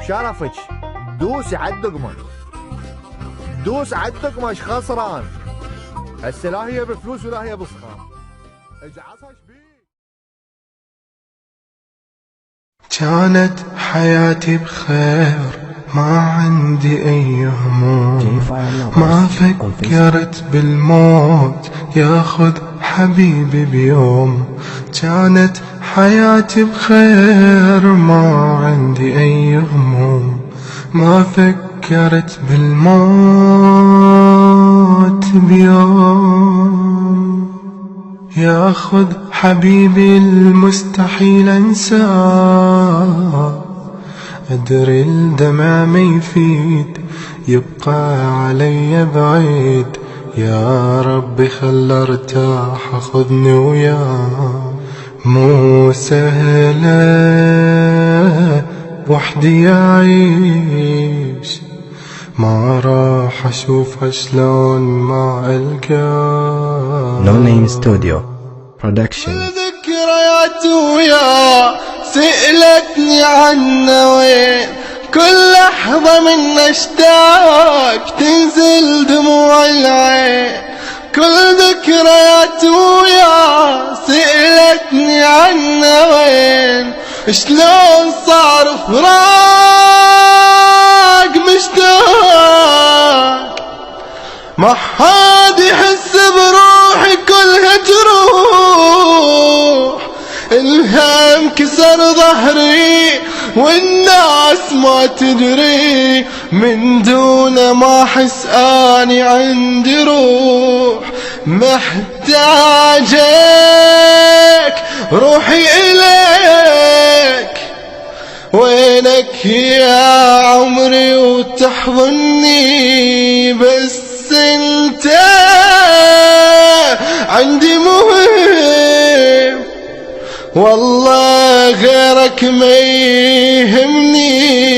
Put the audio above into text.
بشرفك دوسي على الدقمة، دوس على الدقمة ايش خسران؟ هسه لا هي بفلوس ولا هي بصخام، اجعصها شبيك. كانت حياتي بخير، ما عندي أي هموم، ما فكرت بالموت ياخذ حبيبي بيوم. كانت حياتي بخير، ما عندي أي هموم، ما فكرت بالموت بيوم. ياخذ حبيبي المستحيل انساه، ادري الدمع ما يفيد، يبقى علي بعيد. يا ربي خل ارتاح، خذني وياه. مو سهلة وحدي اعيش، ما راح اشوف شلون ما القاه. No Name Studio Production. ذكريات ويا سألتني عنه وين، كل لحظة من اشتاق تنزل دموع العين. كل ذكريات ويا سألتني عنه وين، شلون صار فراق مشتاق. ما حد يحس بروحي كلها تروح، الهم كسر ظهري والناس ما تدري، من دون ما احس اني عندي روح. محتاجك روحي اليك، وينك يا عمري وتحضني، بس انت عندي مهم، والله غيرك ما يهمني.